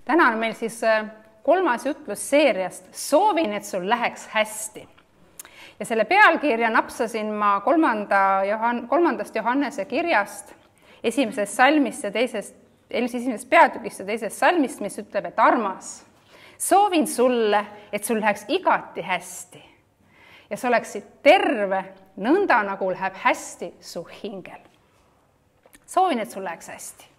Täna on meil siis kolmas jutlus seeriast Soovin, et sul läheks hästi. Ja selle pealkirja napsasin ma 3. Johannese kirjast, esimesest salmist ja esimesest peatükist ja teisest salmist, mis ütleb, et armas, soovin sulle, et sul läheks igati hästi ja sa oleksid terve, nõnda nagu läheb hästi su hingel. Soovin, et sul läheks hästi.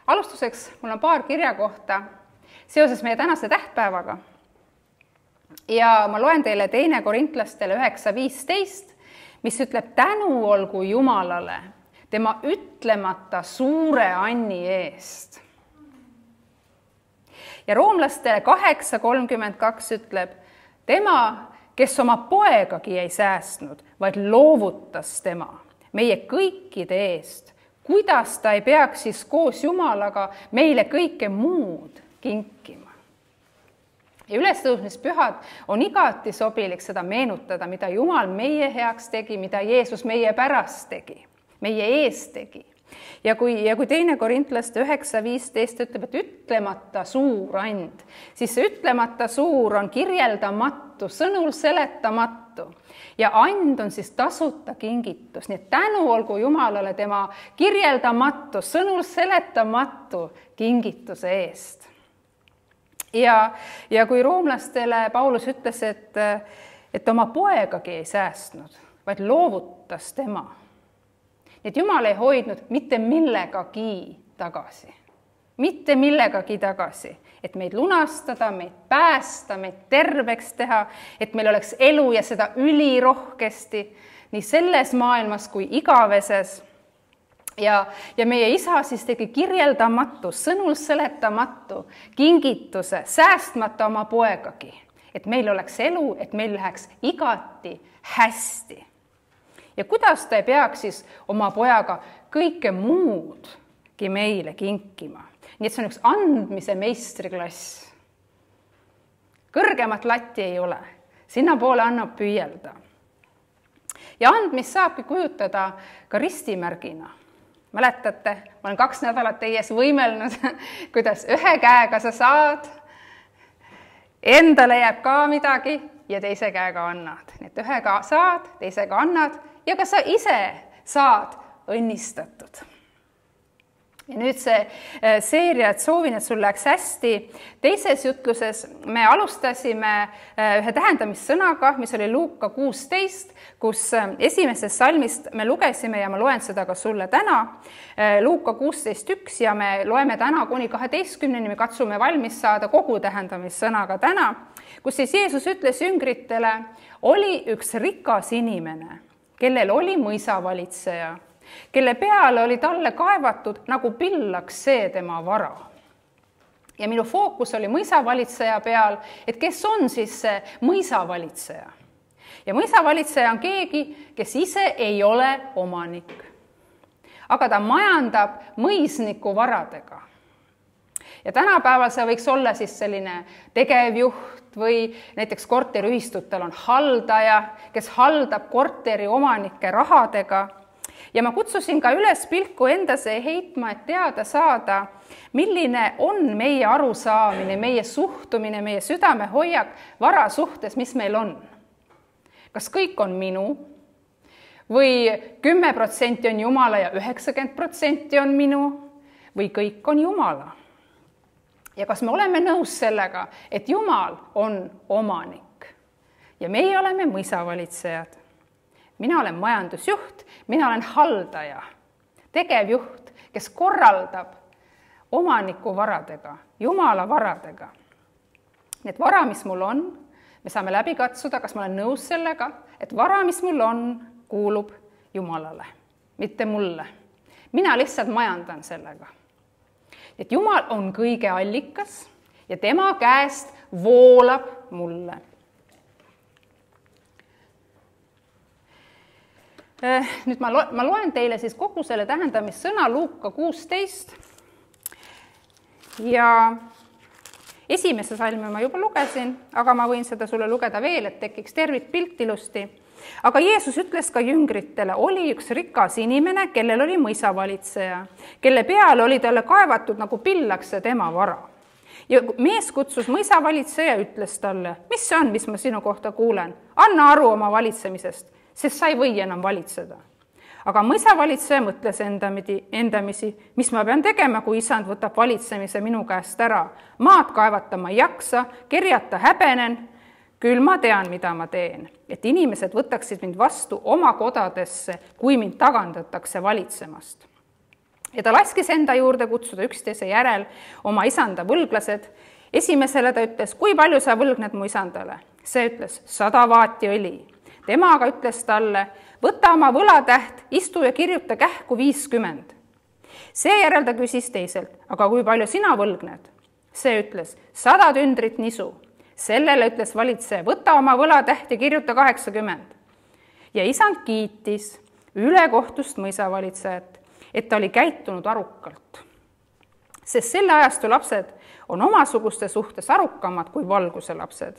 Alustuseks mul on paar kirja kohta seoses meie tänase tähtpäevaga. Ja ma loen teile 2. Korintlastele 9:15, mis ütleb, tänu olgu Jumalale tema ütlemata suure anni eest. Ja roomlastele 8:32 ütleb, tema, kes oma poegagi ei säästnud, vaid loovutas tema meie kõikide eest, kuidas ta ei peaks siis koos Jumalaga meile kõike muud kinkima. Ja ülestõusmispühad on igati sobilik seda meenutada, mida Jumal meie heaks tegi, mida Jeesus meie pärast tegi, meie eest tegi. Ja kui 2. Korintlaste 9:15 ütleb, et ütlemata suur and, siis see ütlemata suur on kirjeldamatu, sõnul seletamatu. Ja and on siis tasuta kingitus, nii et tänu olgu Jumalale tema kirjeldamatu, sõnul seletamatu kingituse eest. Ja kui roomlastele Paulus ütles, et oma poegagi ei säästnud, vaid loovutas tema. Nii et Jumal ei hoidnud mitte millegagi tagasi. Mitte millegagi tagasi, et meid lunastada, meid päästa, meid terveks teha, et meil oleks elu ja seda ülirohkesti, nii selles maailmas kui igaveses. Ja meie isa siis tegi kirjeldamatu, sõnul seletamatu kingituse, säästmata oma poegagi, et meil oleks elu, et meil läheks igati hästi. Ja kuidas ta ei peaks siis oma pojaga kõike muudki meile kinkima? Nii et see on üks andmise meistriklass. Kõrgemat latti ei ole, sinna poole annab püüelda. Ja andmist saabki kujutada ka ristimärgina. Mäletate, ma olen 2 nädalat teie ees võimelnud, kuidas ühe käega sa saad, endale jääb ka midagi ja teise käega annad. Nii et ühega saad, teisega annad ja ka sa ise saad õnnistatud. Ja nüüd see seeria, et soovin, et sul läheks hästi. Teises jutluses me alustasime ühe tähendamissõnaga, mis oli Luuka 16, kus esimesest salmist me lugesime ja ma loen seda ka sulle täna. Luuka 16:1 ja me loeme täna kuni 12-ni, me katsume valmis saada kogu tähendamissõnaga täna, kus siis Jeesus ütles jüngritele, oli üks rikas inimene, kellel oli mõisavalitseja, kelle peale oli talle kaevatud, nagu pillaks see tema vara. Ja minu fookus oli mõisavalitseja peal, et kes on siis see mõisavalitseja. Ja mõisavalitseja on keegi, kes ise ei ole omanik, aga ta majandab mõisniku varadega. Ja tänapäeval see võiks olla siis selline tegevjuht või näiteks korteriühistutel on haldaja, kes haldab korteri omanike rahadega. Ja ma kutsusin ka üles pilku endase heitma, et teada saada, milline on meie arusaamine, meie suhtumine, meie südamehoiak vara suhtes, mis meil on. Kas kõik on minu või 10% on Jumala ja 90% on minu või kõik on Jumala? Ja kas me oleme nõus sellega, et Jumal on omanik ja meie oleme mõisavalitsejad? Mina olen majandusjuht, mina olen haldaja, tegevjuht, kes korraldab omaniku varadega, Jumala varadega. Need vara, mis mul on, me saame läbi katsuda, kas ma olen nõus sellega, et vara, mis mul on, kuulub Jumalale, mitte mulle. Mina lihtsalt majandan sellega. Et Jumal on kõige allikas ja tema käest voolab mulle. Nüüd ma loen teile siis kogu selle tähendamissõna Luuka 16 ja esimese salmi ma juba lugesin, aga ma võin seda sulle lugeda veel, et tekiks tervikpilt ilusti. Aga Jeesus ütles ka jüngritele, oli üks rikas inimene, kellel oli mõisavalitseja, kelle peale oli talle kaevatud nagu pillaks see tema vara. Ja mees kutsus mõisavalitseja ja ütles talle, mis see on, mis ma sinu kohta kuulen? Anna aru oma valitsemisest, sest sa ei või enam valitseda. Aga mõisavalitseja mõtles endamisi, mis ma pean tegema, kui isand võtab valitsemise minu käest ära. Maad kaevata ma ei jaksa, kerjata häbenen, küll ma tean, mida ma teen, et inimesed võtaksid mind vastu oma kodadesse, kui mind tagandatakse valitsemast. Ja ta laskis enda juurde kutsuda üksteise järel oma isanda võlglased. Esimesele ta ütles, kui palju sa võlgned mu isandale? See ütles 100 vaati õli. Tema aga ütles talle, võta oma võlatäht, istu ja kirjuta kähku 50. Seejärel ta küsis teiselt, aga kui palju sina võlgned? See ütles 100 tündrit nisu. Sellele ütles valitseja, võta oma võlatäht ja kirjuta 80. Ja isand kiitis ülekohtust mõisavalitsejat, et ta oli käitunud arukalt. Sest selle ajastu lapsed on omasuguste suhtes arukamad kui valguse lapsed.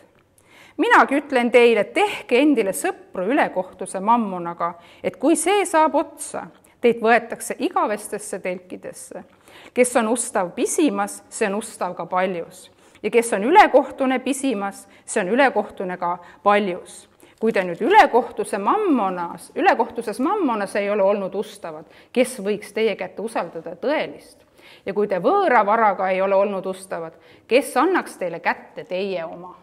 Minagi ütlen teile, tehke endile sõpru ülekohtuse mammonaga, et kui see saab otsa, teid võetakse igavestesse telkidesse. Kes on ustav pisimas, see on ustav ka paljus. Ja kes on ülekohtune pisimas, see on ülekohtune ka paljus. Kui te nüüd ülekohtuses mammonas ei ole olnud ustavad, kes võiks teie kätte usaldada tõelist? Ja kui te võõra varaga ei ole olnud ustavad, kes annaks teile kätte teie oma?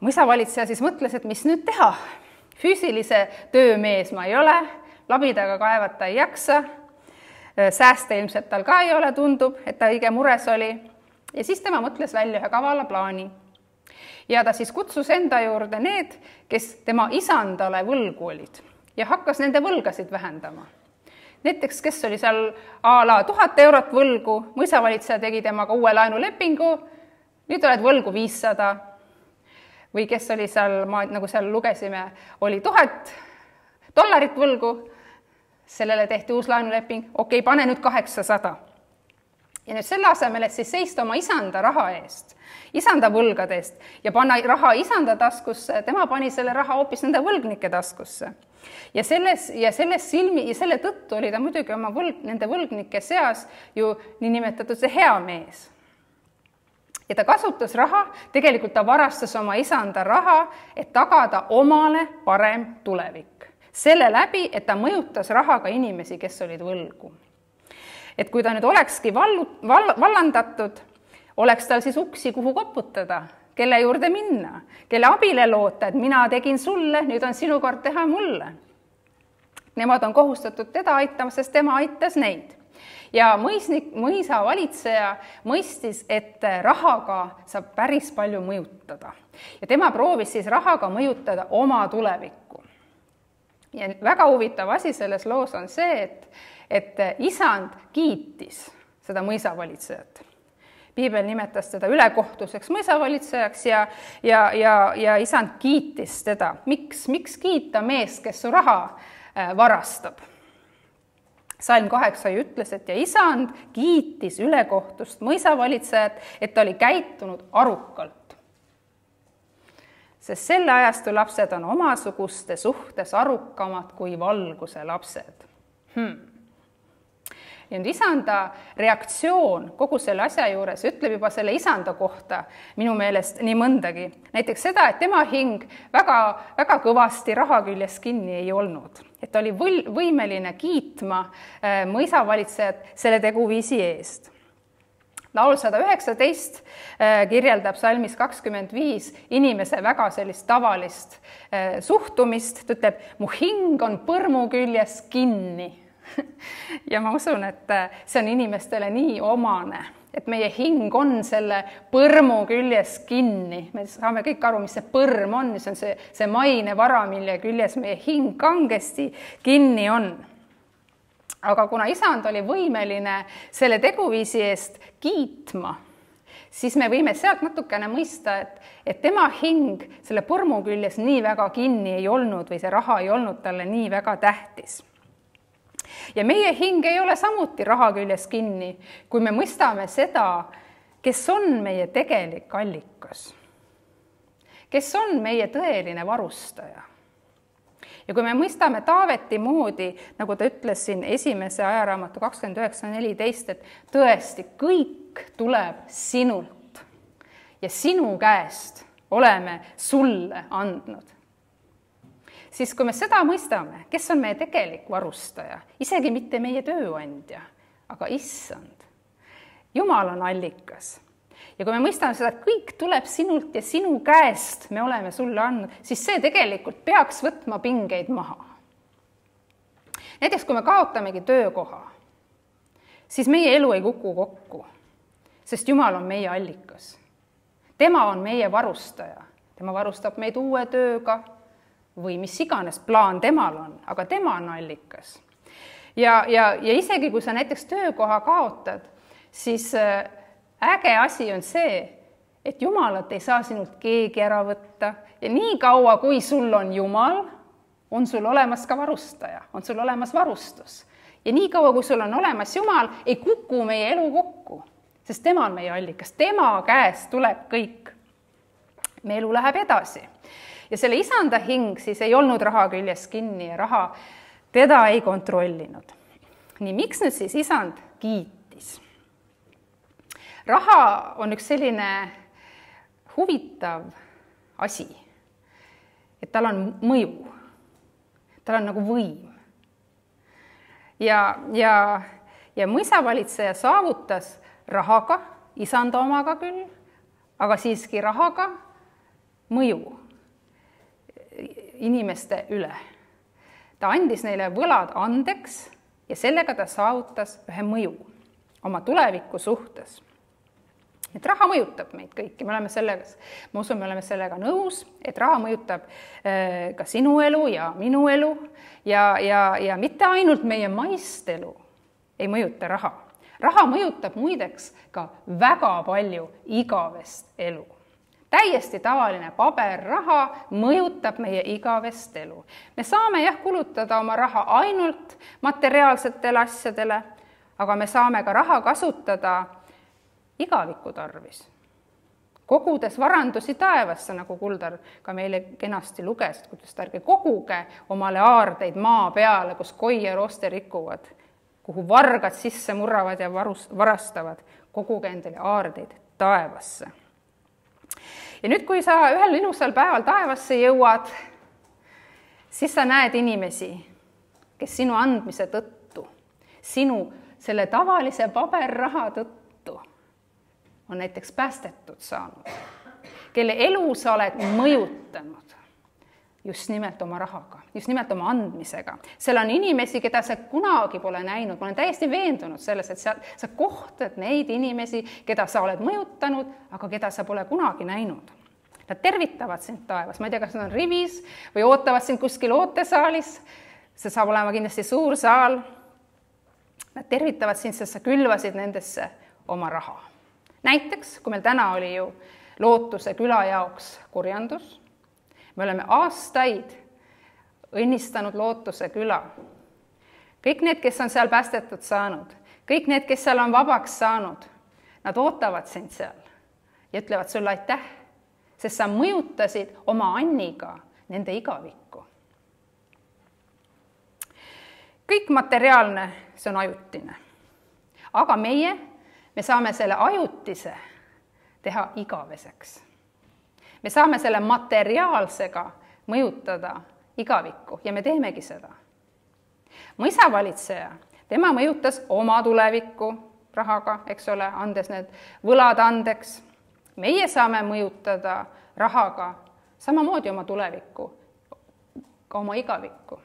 Mõisavalitseja siis mõtles, et mis nüüd teha? Füüsilise töömees ma ei ole, labidaga kaevata ei jaksa, sääste ilmselt tal ka ei ole, tundub, et ta õige mures oli. Ja siis tema mõtles välja ühe kavala plaani. Ja ta siis kutsus enda juurde need, kes tema isandale võlgu olid ja hakkas nende võlgasid vähendama. Näiteks, kes oli seal a la 1000 eurot võlgu, mõisavalitseja tegi temaga uue laenulepingu, nüüd oled võlgu 500. Või kes oli seal, nagu seal lugesime, oli $1000 võlgu, sellele tehti uus laenuleping, okei, pane nüüd 800. Ja nüüd selle asemel, et siis seista oma isanda raha eest, isanda võlgade eest ja panna raha isanda taskusse, tema pani selle raha hoopis nende võlgnike taskusse. Ja selle tõttu oli ta muidugi nende võlgnike seas ju niinimetatud see hea mees. Ja ta kasutas raha, tegelikult ta varastas oma isanda raha, et tagada omale parem tulevik. Selle läbi, et ta mõjutas rahaga inimesi, kes olid võlgu. Et kui ta nüüd olekski vallandatud, oleks tal siis uksi, kuhu koputada, kelle juurde minna, kelle abile loota, et mina tegin sulle, nüüd on sinu kord teha mulle. Nemad on kohustatud teda aitama, sest tema aitas neid. Ja mõisavalitseja mõistis, et rahaga saab päris palju mõjutada. Ja tema proovis siis rahaga mõjutada oma tulevikku. Ja väga huvitav asi selles loos on see, et isand kiitis seda mõisavalitsejat. Piibel nimetas teda ülekohtuseks mõisavalitsejaks ja isand kiitis teda. Miks kiita meest, kes su raha varastab? Salm 8 ütles, et ja isand kiitis ülekohtust mõisavalitsejat, et ta oli käitunud arukalt. Sest selle ajastu lapsed on omasuguste suhtes arukamad kui valguse lapsed. Ja nüüd isanda reaktsioon kogu selle asja juures ütleb juba selle isanda kohta minu meelest nii mõndagi. Näiteks seda, et tema hing väga kõvasti raha küljes kinni ei olnud. Et ta oli võimeline kiitma mõisavalitsejat selle teguviisi eest. Laul 119 kirjeldab salmis 25 inimese väga sellist tavalist suhtumist. Ta ütleb, mu hing on põrmu küljes kinni. Ja ma usun, et see on inimestele nii omane, et meie hing on selle põrmu küljes kinni. Me saame kõik aru, mis see põrm on, see on see maine vara, mille küljes meie hing kangesti kinni on. Aga kuna isand oli võimeline selle teguviisi eest kiitma, siis me võime sealt natukene mõista, et tema hing selle põrmu küljes nii väga kinni ei olnud või see raha ei olnud talle nii väga tähtis. Ja meie hing ei ole samuti raha küljes kinni, kui me mõistame seda, kes on meie tegelik allikas. kes on meie tõeline varustaja. Ja kui me mõistame Taaveti moodi, nagu ta ütles siin esimese ajaraamatu 29.14, et tõesti kõik tuleb sinult ja sinu käest oleme sulle andnud, siis kui me seda mõistame, kes on meie tegelik varustaja, isegi mitte meie tööandja, aga issand, Jumal on allikas. Ja kui me mõistame seda, et kõik tuleb sinult ja sinu käest me oleme sulle andnud, siis see tegelikult peaks võtma pingeid maha. Näiteks kui me kaotamegi töökoha, siis meie elu ei kuku kokku, sest Jumal on meie allikas. Tema on meie varustaja, tema varustab meid uue tööga või mis iganes plaan temal on, aga tema on allikas. Ja isegi kui sa näiteks töökoha kaotad, siis äge asi on see, et Jumalat ei saa sinult keegi ära võtta ja nii kaua, kui sul on Jumal, on sul olemas ka varustaja, on sul olemas varustus. Ja nii kaua, kui sul on olemas Jumal, ei kuku meie elu kokku, sest tema on meie allikas, tema käest tuleb kõik. Meie elu läheb edasi. Ja selle isanda hing siis ei olnud raha küljes kinni ja raha teda ei kontrollinud. Nii, miks nüüd siis isand kiitis? Raha on üks selline huvitav asi, et tal on mõju, tal on nagu võim. Ja mõisavalitseja saavutas rahaga, isanda omaga küll, aga siiski rahaga mõju inimeste üle. Ta andis neile võlad andeks ja sellega ta saavutas ühe mõju oma tuleviku suhtes. Et raha mõjutab meid kõiki, ma usun, me oleme sellega nõus, et raha mõjutab ka sinu elu ja minu elu ja mitte ainult meie maist elu ei mõjuta raha. Raha mõjutab muideks ka väga palju igavest elu. Täiesti tavaline paberraha mõjutab meie igavest elu. Me saame kulutada oma raha ainult materiaalsetele asjadele, aga me saame ka raha kasutada igaviku tarvis. Kogudes varandusi taevasse, nagu Kuldar ka meile kenasti luges, et kuidas ärge koguge omale aardeid maa peale, kus koi ja roste rikuvad, kuhu vargad sisse murravad ja varastavad, koguge endale aardeid taevasse. Ja nüüd, kui sa ühel ilusal päeval taevasse jõuad, siis sa näed inimesi, kes sinu andmise tõttu, sinu selle tavalise paberraha tõttu on näiteks päästetud saanud, kelle elu sa oled mõjutanud just nimelt oma rahaga, just nimelt oma andmisega. Seal on inimesi, keda sa kunagi pole näinud. Ma olen täiesti veendunud selles, et sa kohtad neid inimesi, keda sa oled mõjutanud, aga keda sa pole kunagi näinud. Nad tervitavad sind taevas. Ma ei tea, kas nad on rivis või ootavad sind kuskil ootesaalis. See saab olema kindlasti suur saal. Nad tervitavad sind, sest sa külvasid nendesse oma raha. Näiteks, kui meil täna oli ju Lootuse küla jaoks kurjandus, me oleme aastaid õnnistanud Lootuse küla. Kõik need, kes on seal päästetud saanud, kõik need, kes seal on vabaks saanud, nad ootavad sind seal ja ütlevad sulle aitäh, sest sa mõjutasid oma Anniga nende igavikku. Kõik materiaalne, see on ajutine. Aga me saame selle ajutise teha igaveseks. Me saame selle materiaalsega mõjutada igavikku ja me teemegi seda. Mõisavalitseja, tema mõjutas oma tulevikku rahaga, eks ole, andes need võlad andeks. Meie saame mõjutada rahaga samamoodi oma tulevikku, ka oma igavikku.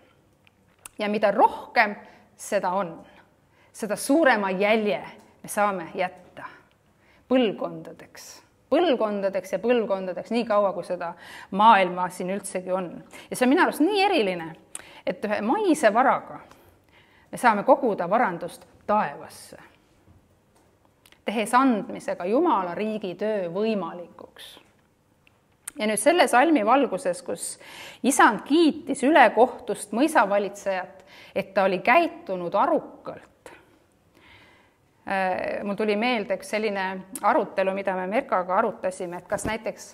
Ja mida rohkem seda on, seda suurema jälje me saame jätta põlvkondadeks ja põlvkondadeks, nii kaua, kui seda maailma siin üldsegi on. Ja see on minu arust nii eriline, et ühe maise varaga me saame koguda varandust taevasse, tehes andmisega Jumala riigi töö võimalikuks. Ja nüüd selle salmi valguses, kus isand kiitis ülekohtust mõisavalitsejat, et ta oli käitunud arukalt. Mul tuli meelde üks selline arutelu, mida me Merkaga arutasime, et kas näiteks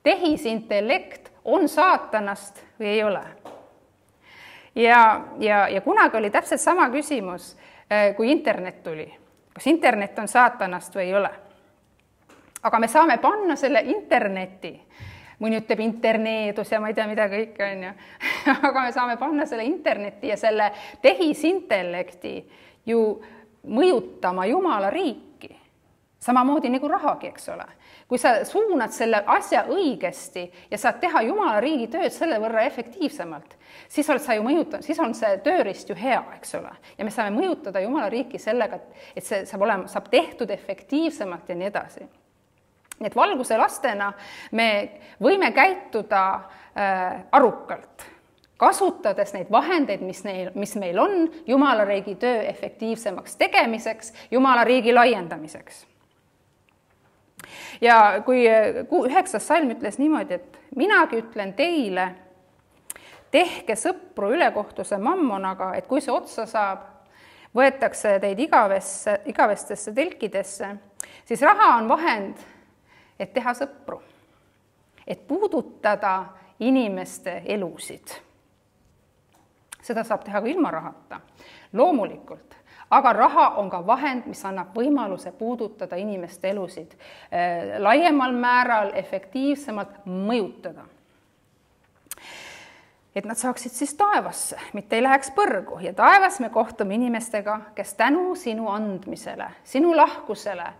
tehisintellekt on saatanast või ei ole. Ja kunagi oli täpselt sama küsimus, kui internet tuli. Kas internet on saatanast või ei ole? Aga me saame panna selle interneti, mõni ütleb interneedus ja ma ei tea, mida kõik on ju, aga me saame panna selle interneti ja selle tehisintellekti ju mõjutama Jumala riiki. Samamoodi nagu rahagi, eks ole. Kui sa suunad selle asja õigesti ja saad teha Jumala riigi tööd selle võrra efektiivsemalt, siis oled sa ju mõjutanud, siis on see töörist ju hea, eks ole. Ja me saame mõjutada Jumala riiki sellega, et see saab tehtud efektiivsemalt ja nii edasi. Nii et valguse lastena me võime käituda arukalt, kasutades neid vahendeid, mis meil on Jumala riigi töö efektiivsemaks tegemiseks, Jumala riigi laiendamiseks. Ja kui 9. salm ütles niimoodi, et minagi ütlen teile, tehke sõpru ülekohtuse mammonaga, et kui see otsa saab, võetakse teid igavestesse telkidesse, siis raha on vahend, et teha sõpru, et puudutada inimeste elusid. Seda saab teha ka ilma rahata, loomulikult. Aga raha on ka vahend, mis annab võimaluse puudutada inimeste elusid laiemal määral, efektiivsemalt mõjutada. Et nad saaksid siis taevasse, mitte ei läheks põrgu. Ja taevas me kohtume inimestega, kes tänu sinu andmisele, sinu lahkusele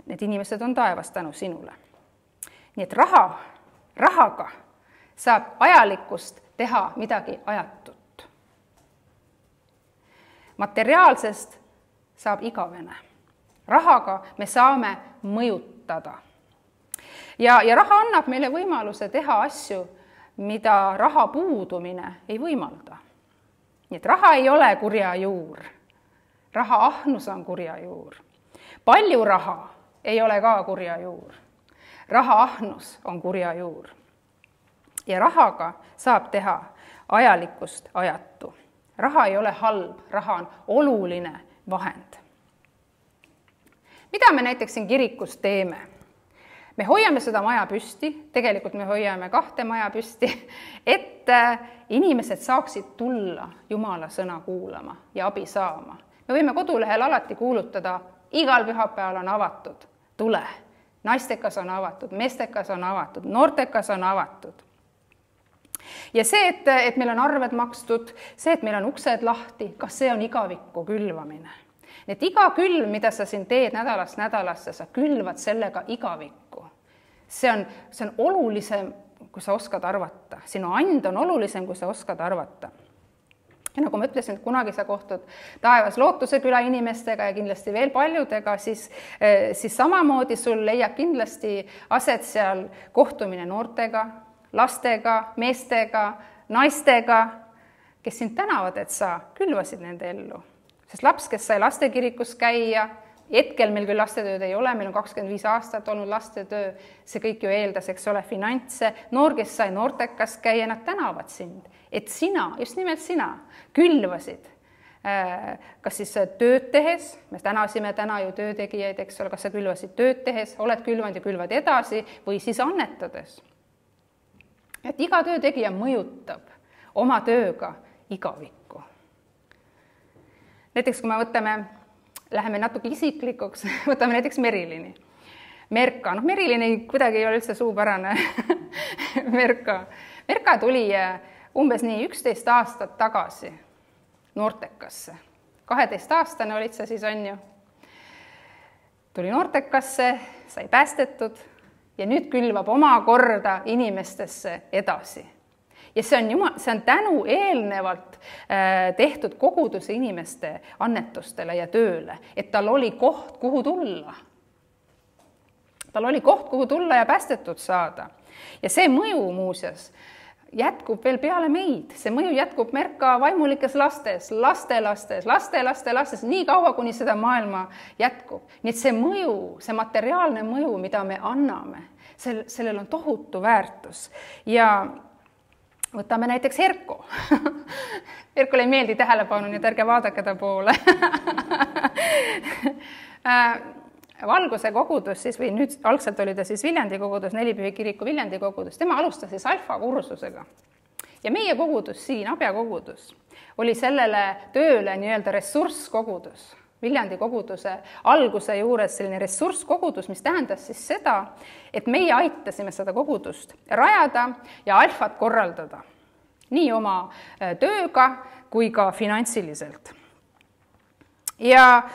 need inimesed on taevas tänu sinule. Nii et rahaga saab ajalikust teha midagi ajatut. Materiaalsest saab igavene. Rahaga me saame mõjutada. Ja raha annab meile võimaluse teha asju, mida raha puudumine ei võimalda. Nii et raha ei ole kurja juur. Raha ahnus on kurja juur. Palju raha ei ole ka kurja juur. Raha ahnus on kurja juur. Ja rahaga saab teha ajalikust ajatu. Raha ei ole halb, raha on oluline vahend. Mida me näiteks siin kirikus teeme? Me hoiame seda maja püsti, tegelikult me hoiame 2 maja püsti, et inimesed saaksid tulla Jumala sõna kuulama ja abi saama. Me võime kodulehel alati kuulutada, igal pühapäeval on avatud, tule. Naistekas on avatud, meestekas on avatud, noortekas on avatud. Ja see, et meil on arved makstud, see, et meil on uksed lahti, kas see on igavikku külvamine? Et iga külv, mida sa siin teed nädalast nädalasse, sa külvad sellega igavikku. See on olulisem, kui sa oskad arvata. Sinu and on olulisem, kui sa oskad arvata. Ja nagu ma ütlesin, et kunagi sa kohtud taevas Lootuse küla inimestega ja kindlasti veel paljudega, siis samamoodi sul leiab kindlasti aset seal kohtumine noortega, lastega, meestega, naistega, kes sind tänavad, et sa külvasid nende ellu. Sest laps, kes sai lastekirikus käia, hetkel meil küll lastetööd ei ole, meil on 25 aastat olnud lastetöö, see kõik ju eeldas, eks ole, finantse, noor, kes sai noortekas käia, nad tänavad sind, et sina, just nimelt sina, külvasid. Kas siis tööd tehes, me tänasime täna ju töötegijaid, eks ole, kas sa külvasid tööd tehes, oled külvanud ja külvad edasi või siis annetades. Et iga töötegija mõjutab oma tööga igavikku. Näiteks, kui me läheme natuke isiklikuks, võtame näiteks Merilini. Merka, Merilini kuidagi ei ole üldse suupärane. Merka tuli umbes 11 aastat tagasi noortekasse. 12-aastane olid sa siis, on ju. Tuli noortekasse, sai päästetud ja nüüd külvab oma korda inimestesse edasi. Ja see on tänu eelnevalt tehtud koguduse inimeste annetustele ja tööle, et tal oli koht, kuhu tulla. Tal oli koht, kuhu tulla ja päästetud saada. Ja see mõju muuseas jätkub veel peale meid. See mõju jätkub Merka vaimulikes lastes, laste, nii kaua, kuni seda maailma jätkub. Nii et see mõju, see materiaalne mõju, mida me anname, sellel on tohutu väärtus. Ja võtame näiteks Erko. Erkole ei meeldi tähelepanu, nii et ärge vaadake ta poole. Valguse kogudus siis, või nüüd algselt oli ta siis Viljandi kogudus, Nelipühi kiriku Viljandi kogudus, tema alustas siis alfa kursusega. Ja meie kogudus siin, Abja kogudus, oli sellele tööle nii-öelda ressurskogudus. Viljandi koguduse alguse juures selline ressurskogudus, mis tähendas siis seda, et meie aitasime seda kogudust rajada ja alfat korraldada. Nii oma tööga kui ka finantsiliselt. Ja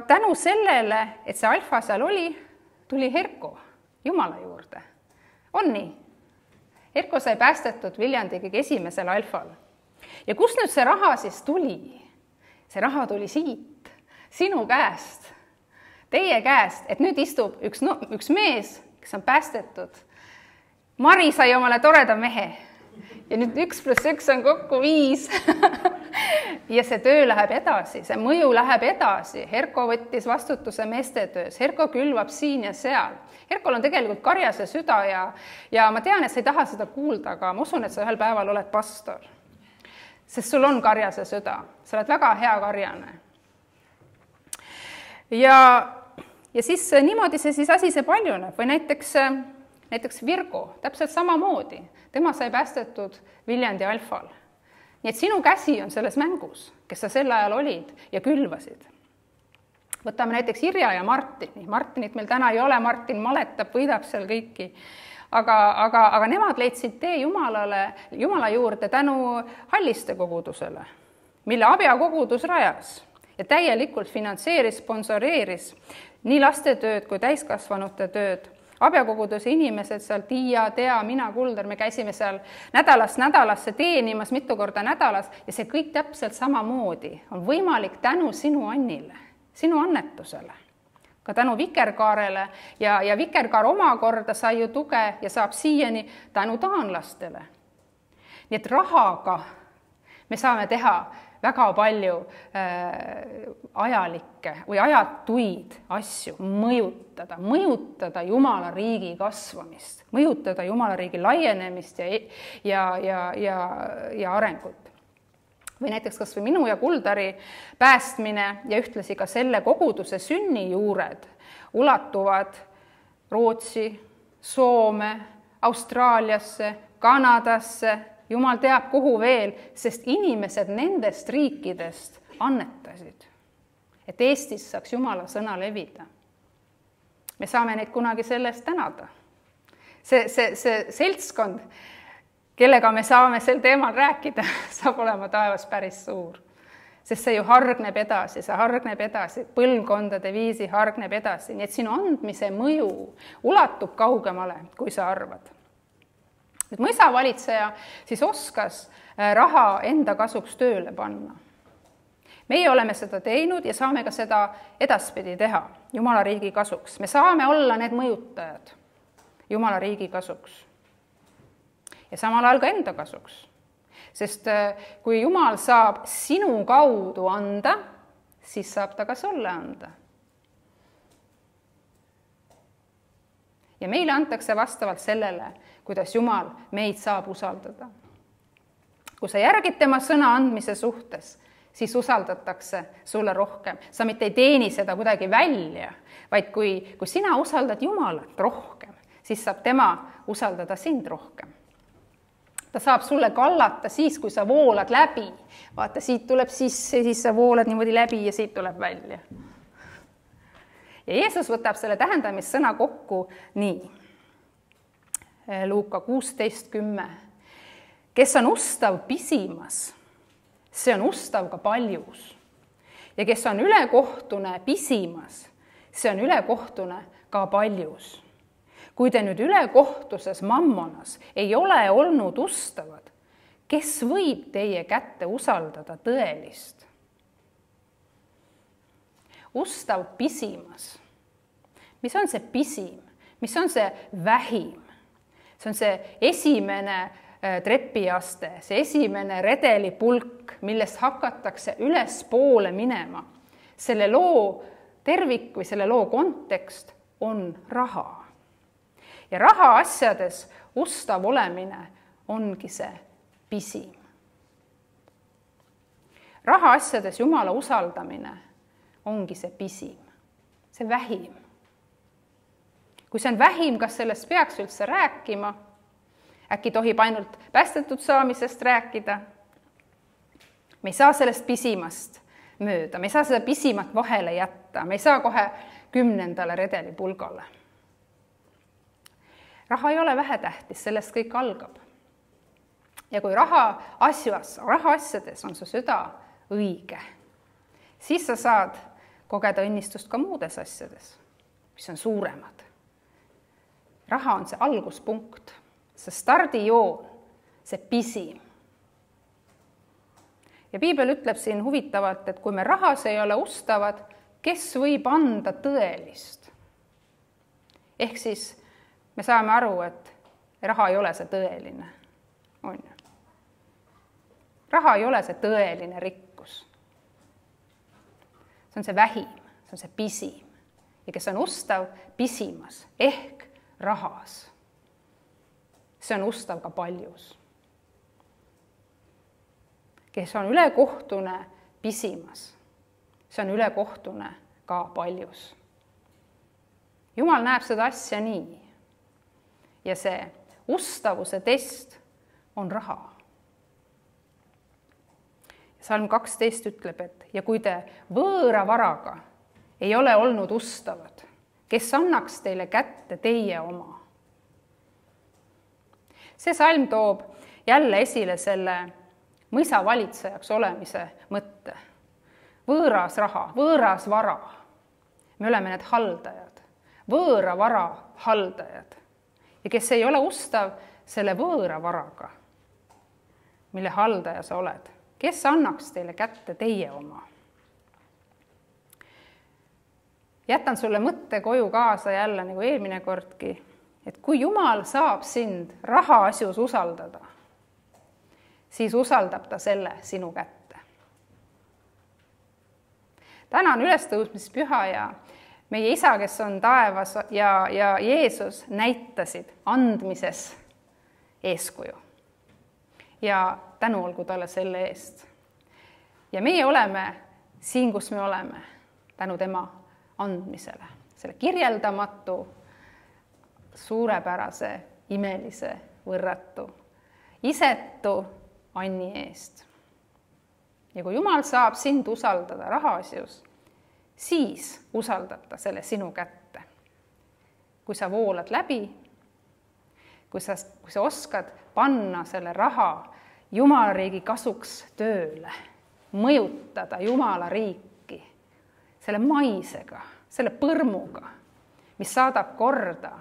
tänu sellele, et see alfa seal oli, tuli Herko Jumala juurde. On nii? Herko sai päästetud Viljandi kõige esimesel alfal. Ja kust nüüd see raha siis tuli? See raha tuli siit, sinu käest, teie käest, et nüüd istub üks mees, kes on päästetud. Mari sai omale toreda mehe ja nüüd 1 + 1 on kokku 5. Ja see töö läheb edasi, see mõju läheb edasi. Herko võttis vastutuse meestetöös, Herko külvab siin ja seal. Herkol on tegelikult karjase süda ja ma tean, et sa ei taha seda kuulda, aga ma usun, et sa ühel päeval oled pastor. Sest sul on karjase süda, sa oled väga hea karjane. Ja siis niimoodi see siis asi see paljuneb või näiteks Virgo, täpselt samamoodi. Tema sai päästetud Viljandi alfal. Nii et sinu käsi on selles mängus, kes sa sel ajal olid ja külvasid. Võtame näiteks Irja ja Martini. Martinit meil täna ei ole, Martin maletab, võidab seal kõiki. Aga nemad leidsid tee Jumala juurde tänu Halliste kogudusele, mille Abja kogudus rajas ja täielikult finantseeris, sponsoreeris nii lastetööd kui täiskasvanute tööd. Abja koguduse inimesed seal, Tiia, Tea, mina, Kuldar, me käisime seal nädalast nädalasse teenimas mitu korda nädalas ja see kõik täpselt samamoodi on võimalik tänu sinu Annile, sinu annetusele. Ka tänu Vikerkaarele ja Vikerkaar omakorda sai ju tuge ja saab siiani tänu taanlastele. Nii et rahaga me saame teha väga palju ajalikke või ajatuid asju, mõjutada Jumala riigi kasvamist, mõjutada Jumala riigi laienemist ja arengut. Või näiteks kas või minu ja Kuldari päästmine ja ühtlasi ka selle koguduse sünnijuured ulatuvad Rootsi, Soome, Austraaliasse, Kanadasse, Jumal teab kuhu veel, sest inimesed nendest riikidest annetasid, et Eestis saaks Jumala sõna levida. Me saame neid kunagi sellest tänada. See seltskond, kellega me saame sel teemal rääkida, saab olema taevas päris suur. Sest see ju hargneb edasi, põlvkondade viisi hargneb edasi. Nii et sinu andmise mõju ulatub kaugemale, kui sa arvad. Nüüd mõisa valitseja siis oskas raha enda kasuks tööle panna. Meie oleme seda teinud ja saame ka seda edaspidi teha Jumala riigi kasuks. Me saame olla need mõjutajad Jumala riigi kasuks. Ja samal ajal ka enda kasuks. Sest kui Jumal saab sinu kaudu anda, siis saab ta ka sulle anda. Ja meile antakse vastavalt sellele, kuidas Jumal meid saab usaldada. Kui sa järgid tema sõna andmise suhtes, siis usaldatakse sulle rohkem. Sa mitte ei teeni seda kuidagi välja, vaid kui sina usaldad Jumalat rohkem, siis saab tema usaldada sind rohkem. Ta saab sulle kallata siis, kui sa voolad läbi. Vaata, siit tuleb sisse, siis sa voolad niimoodi läbi ja siit tuleb välja. Ja Jeesus võtab selle tähendamissõna kokku nii. Luuka 16:10. Kes on ustav pisimas, see on ustav ka paljus. Ja kes on ülekohtune pisimas, see on ülekohtune ka paljus. Kui te nüüd ülekohtuses mammonas ei ole olnud ustavad, kes võib teie kätte usaldada tõelist? Ustav pisimas. Mis on see pisim? Mis on see vähim? See on see esimene trepiaste, see esimene redelipulk, millest hakatakse ülespoole minema. Selle loo tervik või selle loo kontekst on raha. Ja raha asjades ustav olemine ongi see pisim. Raha asjades Jumala usaldamine ongi see pisim. see vähim. Kui see on vähim, kas sellest peaks üldse rääkima? Äkki tohib ainult päästetud saamisest rääkida? Me ei saa sellest pisimast mööda, me ei saa seda pisimat vahele jätta, me ei saa kohe 10. redeli pulgale. Raha ei ole vähetähtis, sellest kõik algab. Ja kui rahaasjades on su süda õige, siis sa saad kogeda õnnistust ka muudes asjades, mis on suuremad. Raha on see alguspunkt, see stardijoon, see pisim. Ja Piibel ütleb siin huvitavalt, et kui me rahas ei ole ustavad, kes võib anda tõelist? Ehk siis me saame aru, et raha ei ole see tõeline. On ju? Raha ei ole see tõeline rikkus. See on see vähim, see on see pisim. Ja kes on ustav pisimas ehk rahas, see on ustav ka paljus. Kes on ülekohtune pisimas, see on ülekohtune ka paljus. Jumal näeb seda asja nii. Ja see ustavuse test on raha. Salm 12 ütleb, et ja kui te võõra varaga ei ole olnud ustavad, kes annaks teile kätte teie oma? See salm toob jälle esile selle mõisa valitsejaks olemise mõtte. Võõras raha, võõras vara. Me oleme need haldajad, võõra vara haldajad. Ja kes ei ole ustav selle võõra varaga, mille haldaja sa oled, kes annaks teile kätte teie oma? Jätan sulle mõtte koju kaasa jälle nagu eelmine kordki, et kui Jumal saab sind raha asjus usaldada, siis usaldab ta selle sinu kätte. Täna on ülestõusmispüha ja meie isa, kes on taevas ja Jeesus näitasid andmises eeskuju. Ja tänu olgu talle selle eest. Ja meie oleme siin, kus me oleme, tänu tema andmisele, selle kirjeldamatu, suurepärase, imelise, võrratu, isetu Anni eest. Ja kui Jumal saab sind usaldada rahaasjus, siis usaldab ta selle sinu kätte. Kui sa voolad läbi, kui sa oskad panna selle raha Jumala riigi kasuks tööle, mõjutada Jumala riiki selle maisega, selle põrmuga, mis saadab korda.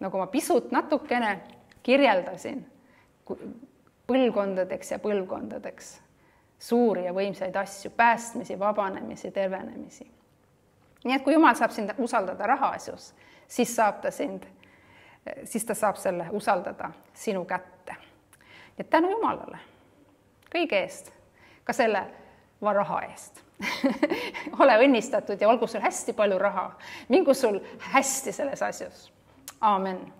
Nagu ma pisut natukene kirjeldasin, põlvkondadeks ja põlvkondadeks suuri ja võimsaid asju, päästmisi, vabanemisi, tervenemisi. Nii et kui Jumal saab sind usaldada rahaasjus, siis ta saab selle usaldada sinu kätte. Ja tänu Jumalale kõige eest, ka selle raha eest. Ole õnnistatud ja olgu sul hästi palju raha. Mingu sul hästi selles asjus. Aamen.